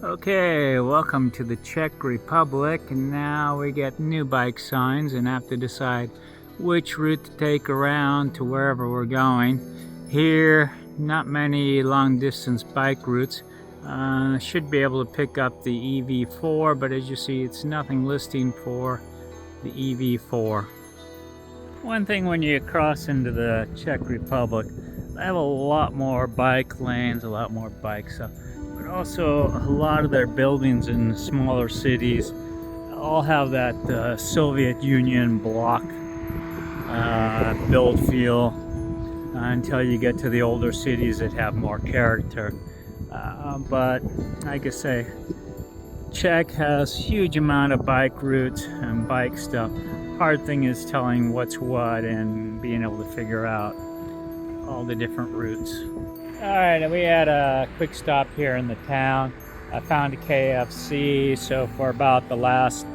Okay, welcome to the Czech Republic, and now we get new bike signs and have to decide which route to take around to wherever we're going. Here, not many long distance bike routes. Should be able to pick up the EV4, but as you see, it's nothing listing for the EV4. One thing when you cross into the Czech Republic, they have a lot more bike lanes, a lot more bike stuff. But also a lot of their buildings in smaller cities all have that Soviet Union block build feel until you get to the older cities that have more character. But like I say, Czech has huge amount of bike routes and bike stuff. Hard thing is telling what's what and being able to figure out all the different routes. Alright, we had a quick stop here in the town. I found a KFC, so for about the last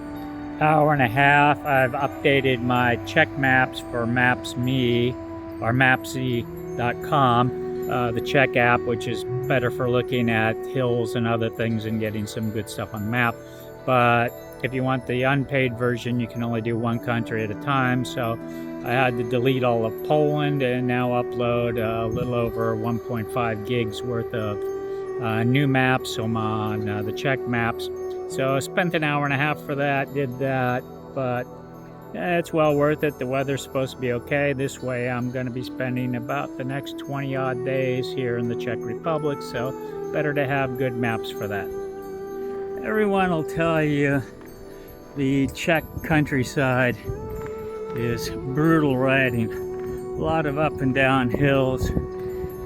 hour and a half I've updated my Czech maps for Maps.me or Mapsy.com, the Czech app, which is better for looking at hills and other things and getting some good stuff on the map. But if you want the unpaid version, you can only do one country at a time, so I had to delete all of Poland and now upload a little over 1.5 gigs worth of new maps. So I'm on the Czech maps. So I spent an hour and a half for that, did that, but it's well worth it. The weather's supposed to be okay. This way I'm going to be spending about the next 20 odd days here in the Czech Republic, so better to have good maps for that. Everyone will tell you the Czech countryside is brutal riding. A lot of up and down hills,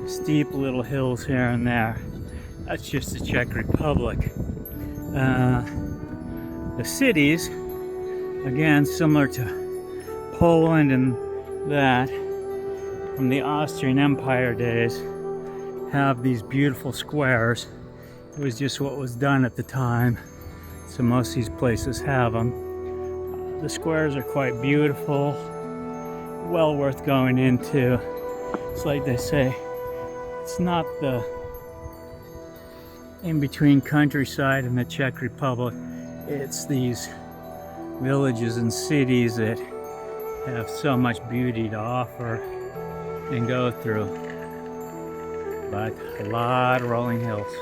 steep little hills here and there. That's just the Czech Republic. The cities, again, similar to Poland and that from the Austrian Empire days, have these beautiful squares. It was just what was done at the time, so most of these places have them. The squares are quite beautiful, well worth going into. It's like they say, it's not the in-between countryside in the Czech Republic, it's these villages and cities that have so much beauty to offer and go through. But a lot of rolling hills.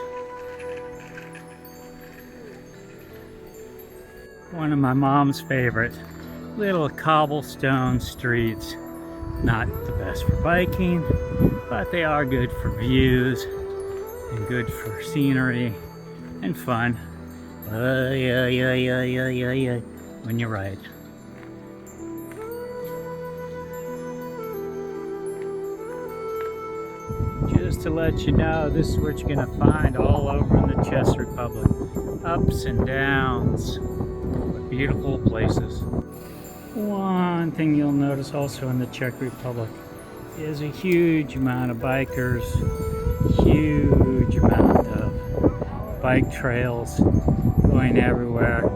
One of my mom's favorite little cobblestone streets. Not the best for biking, but they are good for views and good for scenery and fun. When you ride. Just to let you know, this is what you're gonna find all over in the Czech Republic. Ups and downs. Beautiful places. One thing you'll notice also in the Czech Republic is a huge amount of bikers, huge amount of bike trails going everywhere.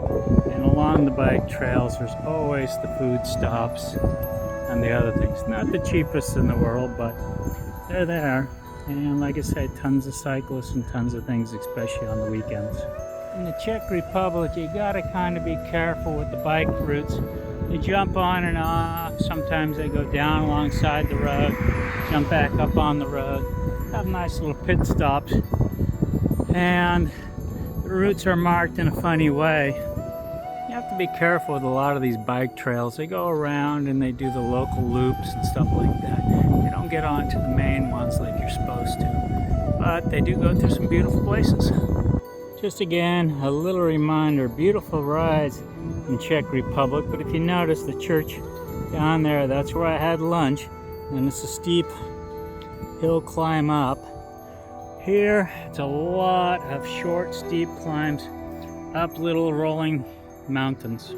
And along the bike trails, there's always the food stops and the other things. Not the cheapest in the world, but they're there. And like I said, tons of cyclists and tons of things, especially on the weekends. In the Czech Republic, you gotta kind of be careful with the bike routes. They jump on and off. Sometimes they go down alongside the road, jump back up on the road, have nice little pit stops. And the routes are marked in a funny way. You have to be careful with a lot of these bike trails. They go around and they do the local loops and stuff like that. They don't get onto the main ones like you're supposed to. But they do go through some beautiful places. Just again, a little reminder, beautiful rides in Czech Republic, but if you notice the church down there, that's where I had lunch, and it's a steep hill climb up. Here, it's a lot of short, steep climbs up little rolling mountains.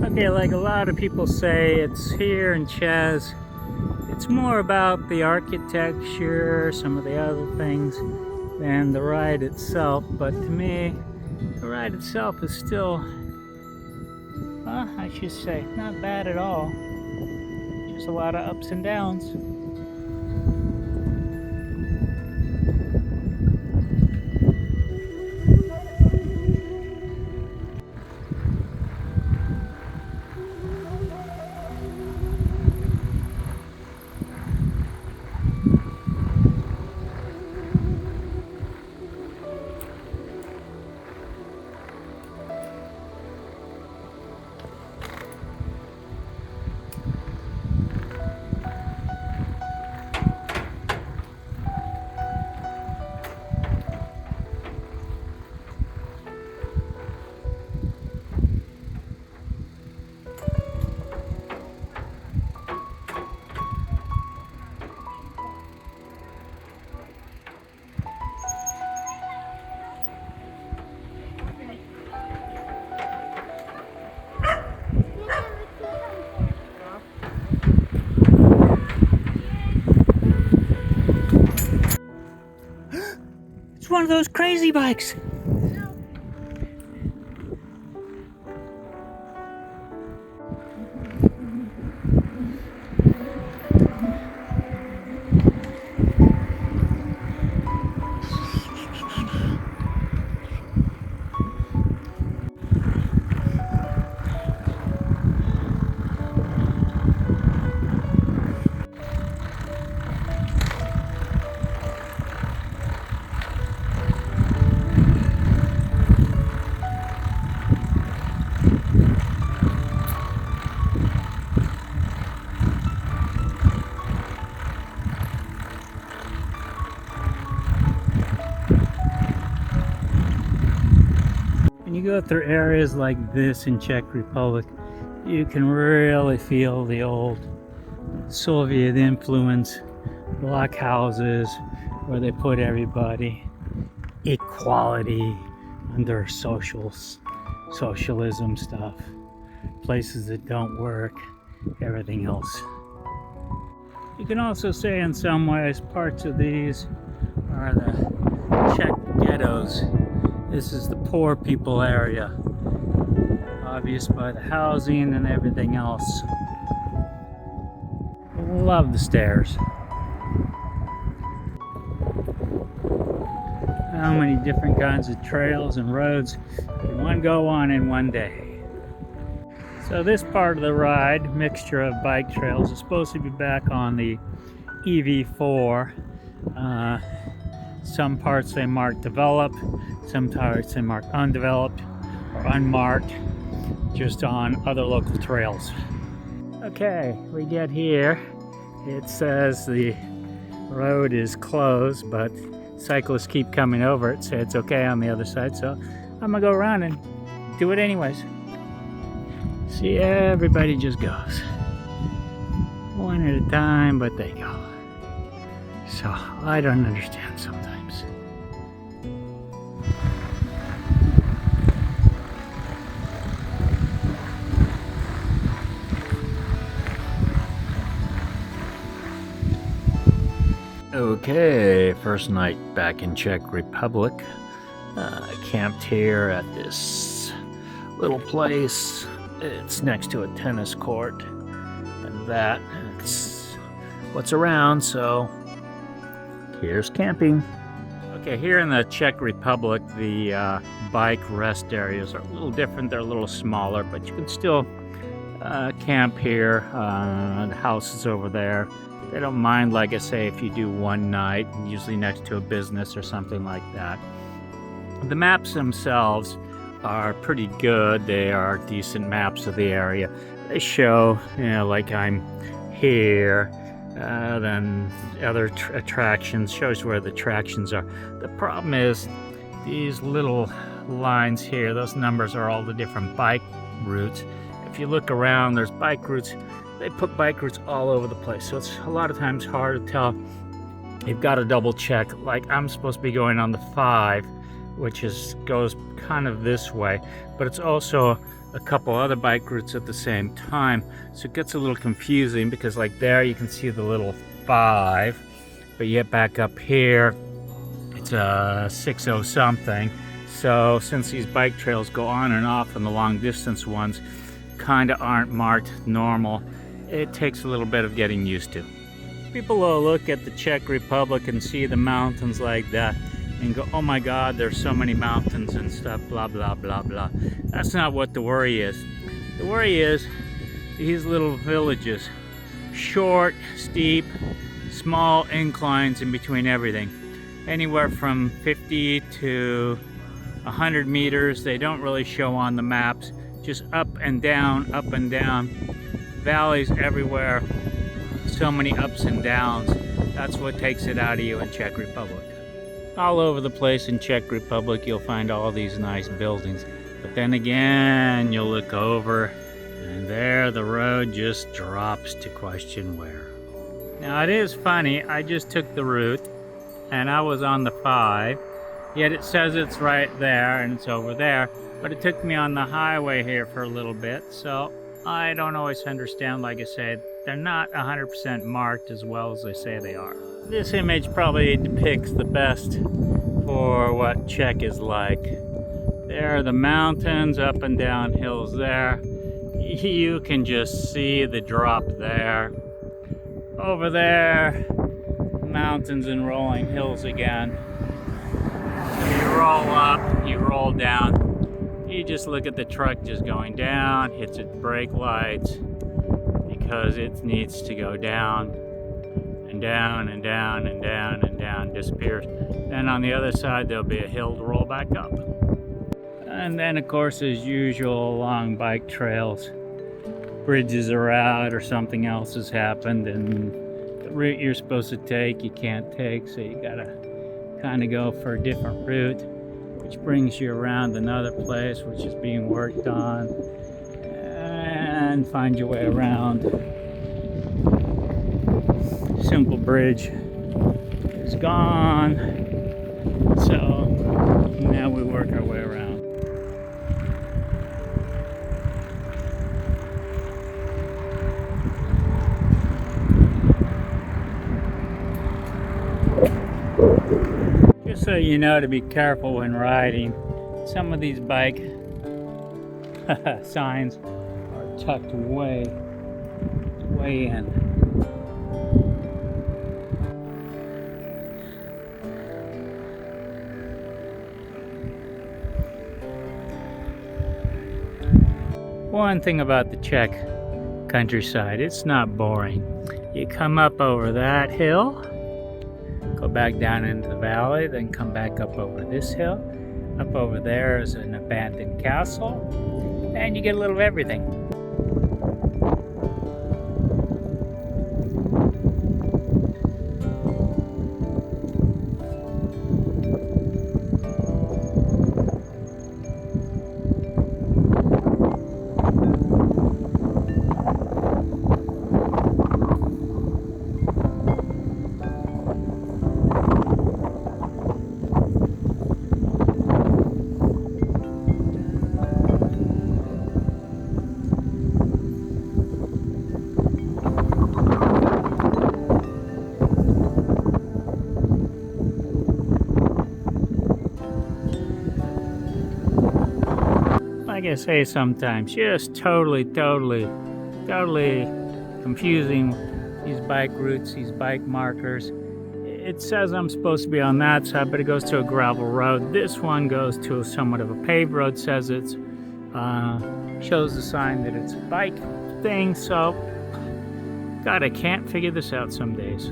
Okay, like a lot of people say, it's here in Czech, it's more about the architecture, some of the other things, than the ride itself. But to me, the ride itself is still, I should say, not bad at all. Just a lot of ups and downs. one of those crazy bikes. When you go through areas like this in Czech Republic, you can really feel the old Soviet influence, block houses where they put everybody, equality under socialism stuff, places that don't work, everything else. You can also say in some ways parts of these are the Czech ghettos. This is the poor people area, obvious by the housing and everything else. Love the stairs. How many different kinds of trails and roads can one go on in one day? So this part of the ride, mixture of bike trails, is supposed to be back on the EV4. Some parts they mark developed, some parts they mark undeveloped or unmarked, just on other local trails. Okay, we get here. It says the road is closed, but cyclists keep coming over it, so it's okay on the other side. So I'm gonna go around and do it anyways. See, everybody just goes. One at a time, but they go. So I don't understand sometimes. Okay, first night back in Czech Republic. Camped here at this little place. It's next to a tennis court, and that's what's around, so here's camping. Okay, here in the Czech Republic, the bike rest areas are a little different. They're a little smaller, but you can still camp here. The house is over there. They don't mind, like I say, if you do one night, usually next to a business or something like that. The maps themselves are pretty good. They are decent maps of the area. They show, you know, like I'm here, then other attractions, shows where the attractions are. The problem is these little lines here, those numbers are all the different bike routes. If you look around, there's bike routes. They put bike routes all over the place, so it's a lot of times hard to tell. You've got to double check. Like I'm supposed to be going on the 5, which goes kind of this way, but it's also a couple other bike routes at the same time, so it gets a little confusing because like there you can see the little 5, but you get back up here, it's a 60 something. So since these bike trails go on and off and the long distance ones kind of aren't marked normal, it takes a little bit of getting used to. People will look at the Czech Republic and see the mountains like that and go, oh my God, there's so many mountains and stuff, blah, blah, blah, blah. That's not what the worry is. The worry is these little villages, short, steep, small inclines in between everything. Anywhere from 50 to 100 meters. They don't really show on the maps, just up and down, valleys everywhere, so many ups and downs. That's what takes it out of you in Czech Republic. All over the place in Czech Republic you'll find all these nice buildings, but then again you'll look over and there the road just drops to question where. Now it is funny, I just took the route and I was on the 5, yet it says it's right there and it's over there, but it took me on the highway here for a little bit, so I don't always understand. Like I said, they're not 100% marked as well as they say they are. This image probably depicts the best for what Czech is like. There are the mountains up and down hills there. You can just see the drop there. Over there, mountains and rolling hills again. You roll up, you roll down. You just look at the truck just going down, hits its brake lights because it needs to go down and down and down and down and down, disappears. Then on the other side, there'll be a hill to roll back up. And then, of course, as usual, along bike trails, bridges are out or something else has happened, and the route you're supposed to take, you can't take, so you gotta kind of go for a different route, which brings you around another place which is being worked on, and find your way around. Simple bridge is gone, so now we work our way around. Just so you know, to be careful when riding, some of these bike signs are tucked way in. One thing about the Czech countryside, it's not boring. You come up over that hill, go back down into the valley, then come back up over this hill. Up over there is an abandoned castle, and you get a little of everything. Like I say sometimes, just totally confusing these bike routes, these bike markers. It says I'm supposed to be on that side, but it goes to a gravel road. This one goes to somewhat of a paved road, says it's, shows the sign that it's a bike thing, so, God, I can't figure this out some days.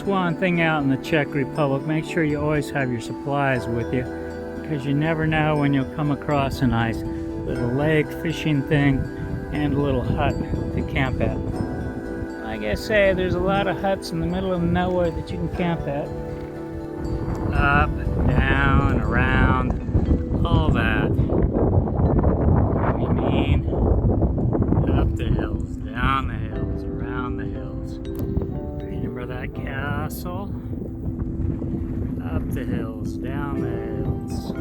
One thing out in the Czech Republic, make sure you always have your supplies with you, because you never know when you'll come across a nice little lake fishing thing and a little hut to camp at. Like I say, there's a lot of huts in the middle of nowhere that you can camp at. Up, down, around, all that. I mean, up the hills, down the hills, around the hills. Remember that castle? Up the hills, down the hills.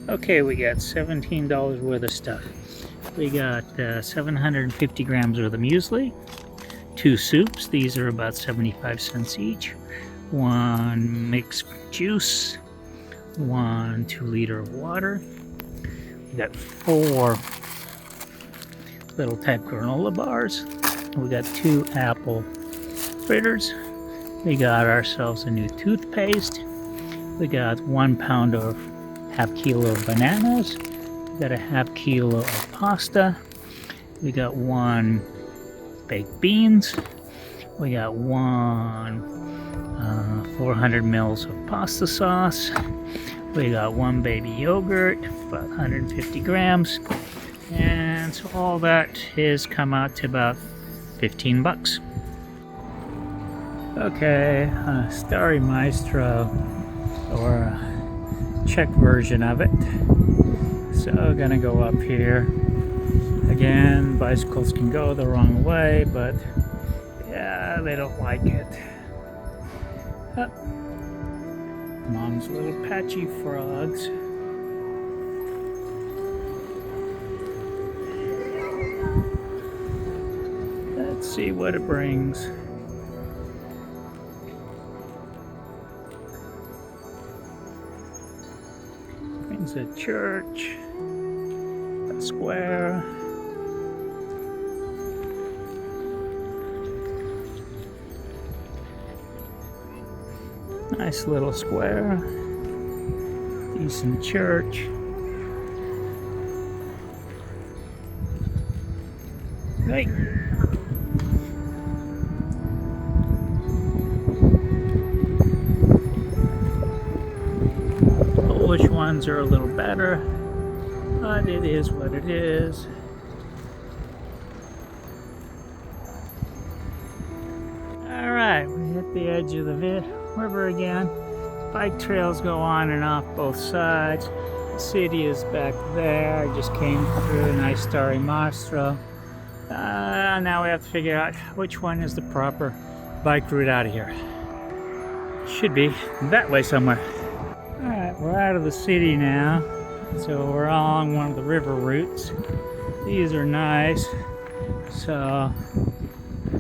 Okay, we got $17 worth of stuff. We got 750 grams worth of muesli, 2 soups, these are about 75 cents each, 1 mixed juice, 1 2-liter of water. We got 4 little type granola bars. We got 2 apple fritters. We got ourselves a new toothpaste. We got 1 pound of half kilo of bananas. We got a half kilo of pasta. We got 1 baked beans. We got 1 400 mils of pasta sauce. We got one baby yogurt, about 150 grams. And so all that is come out to about 15 bucks. Okay, Starry Maestro, or a Czech version of it. So gonna go up here. Again, bicycles can go the wrong way, but yeah, they don't like it. Oh. Mom's little patchy frogs. Let's see what it brings. Brings a church, a square. Nice little square, decent church. Hey. Polish ones are a little better, but it is what it is. Alright, we hit the edge of the river again. Bike trails go on and off both sides. The city is back there. I just came through a nice Starry Maestro. Now we have to figure out which one is the proper bike route out of here. Should be that way somewhere. Alright, we're out of the city now. So we're along one of the river routes. These are nice. So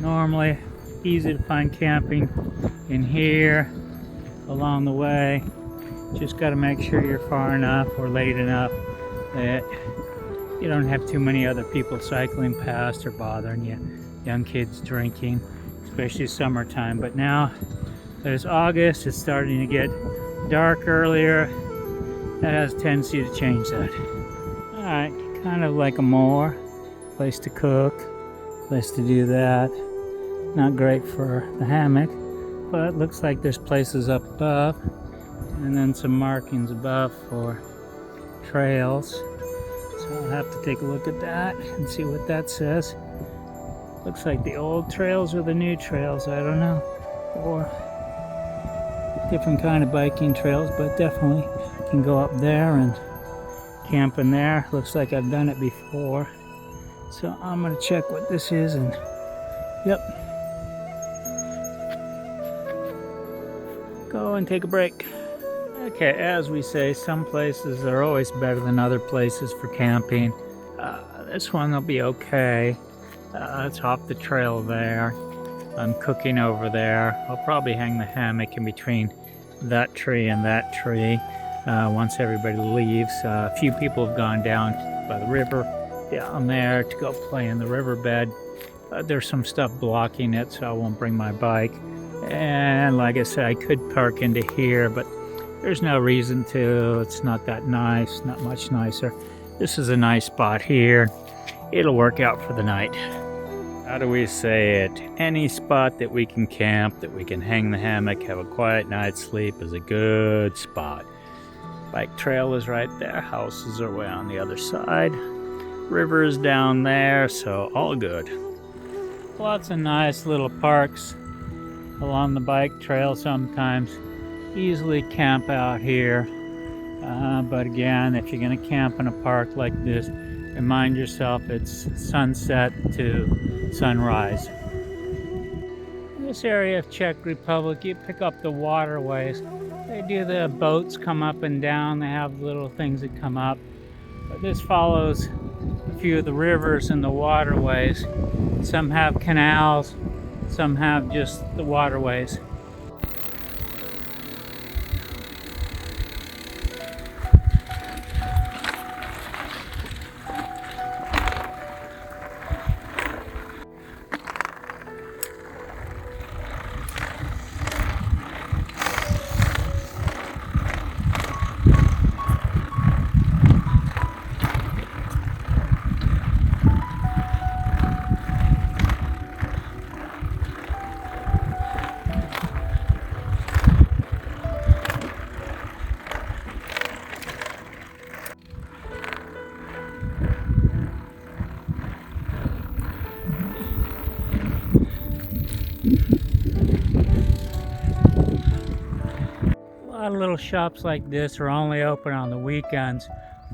normally easy to find camping in here along the way. Just got to make sure you're far enough or late enough that you don't have too many other people cycling past or bothering you. Young kids drinking, especially summertime. But now there's August, it's starting to get dark earlier. That has a tendency to change that. Alright, kind of like a moor, place to cook, place to do that. Not great for the hammock, but looks like there's places up above and then some markings above for trails. So I'll have to take a look at that and see what that says. Looks like the old trails or the new trails, I don't know. Or different kind of biking trails, but definitely can go up there and camp in there. Looks like I've done it before. So I'm gonna check what this is and yep. Go and take a break. Okay, as we say, some places are always better than other places for camping. This one will be okay. It's off the trail there. I'm cooking over there. I'll probably hang the hammock in between that tree and that tree once everybody leaves. A few people have gone down by the river down there to go play in the riverbed. There's some stuff blocking it, so I won't bring my bike. And like I said, I could park into here, but there's no reason to. It's not that nice, not much nicer. This is a nice spot here. It'll work out for the night. How do we say it? Any spot that we can camp, that we can hang the hammock, have a quiet night's sleep is a good spot. Bike trail is right there. Houses are way on the other side. River is down there, so all good. Lots of nice little parks along the bike trail sometimes. Easily camp out here. But again, if you're going to camp in a park like this, remind yourself it's sunset to sunrise. In this area of Czech Republic, you pick up the waterways. They do the boats come up and down. They have little things that come up. But this follows a few of the rivers and the waterways. Some have canals, some have just the waterways. lot of little shops like this are only open on the weekends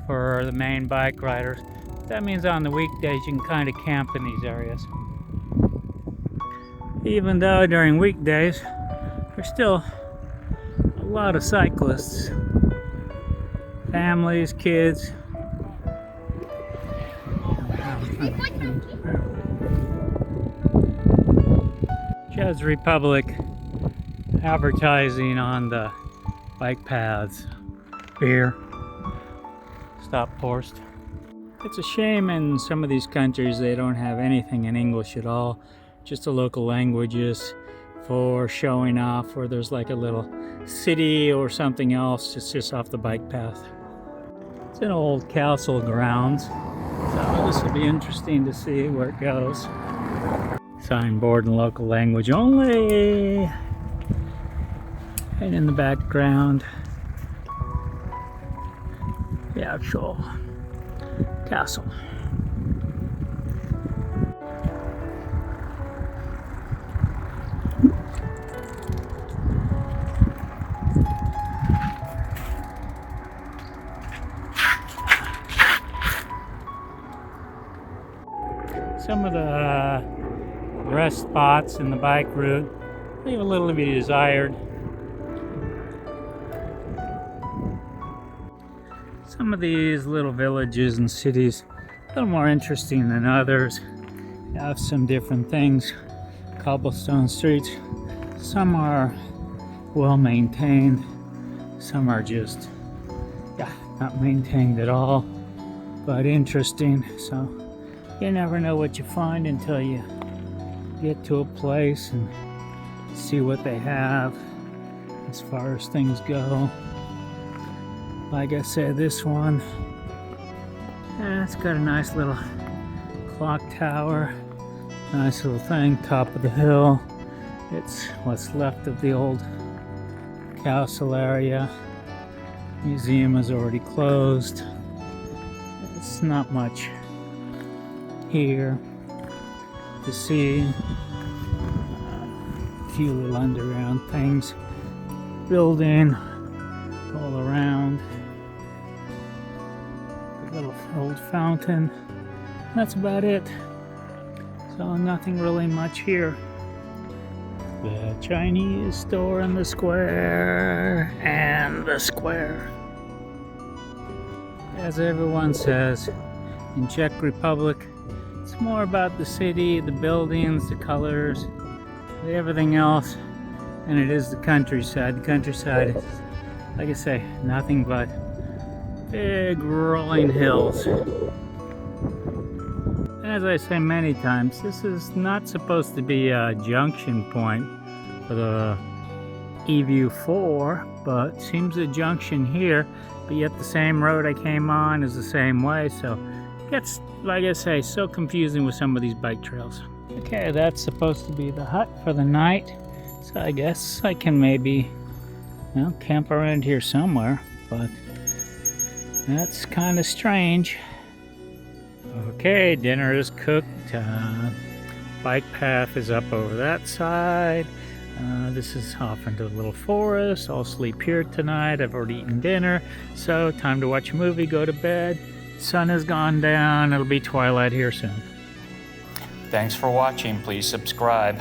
for the main bike riders. That means on the weekdays you can kind of camp in these areas. Even though during weekdays there's still a lot of cyclists, families, kids. Czech Republic advertising on the bike paths. Beer. Stop post. It's a shame in some of these countries they don't have anything in English at all. Just the local languages for showing off, where there's like a little city or something else just off the bike path. It's an old castle grounds, so this will be interesting to see where it goes. Signboard in local language only. And in the background, the actual castle. Some of the rest spots in the bike route leave a little to be desired. Some of these little villages and cities a little more interesting than others. You have some different things. Cobblestone streets. Some are well maintained. Some are just not maintained at all, but interesting. So you never know what you find until you get to a place and see what they have as far as things go. Like I said, this one, it's got a nice little clock tower, nice little thing, top of the hill. It's what's left of the old castle area. Museum is already closed. It's not much here to see. A few little underground things, building all around. A little old fountain. That's about it. So nothing really much here. The Chinese store in the square, and the square. As everyone says, in Czech Republic, it's more about the city, the buildings, the colors, everything else, than it is the countryside. The countryside is, like I say, nothing but big rolling hills. As I say many times, this is not supposed to be a junction point for the EV4, but seems a junction here, but yet the same road I came on is the same way, so it gets, like I say, so confusing with some of these bike trails. Okay, that's supposed to be the hut for the night, so I guess I can maybe, camp around here somewhere, but that's kind of strange. Okay, dinner is cooked. Bike path is up over that side. This is off into the little forest. I'll sleep here tonight. I've already eaten dinner, so time to watch a movie, go to bed. Sun has gone down. It'll be twilight here soon. Thanks for watching. Please subscribe.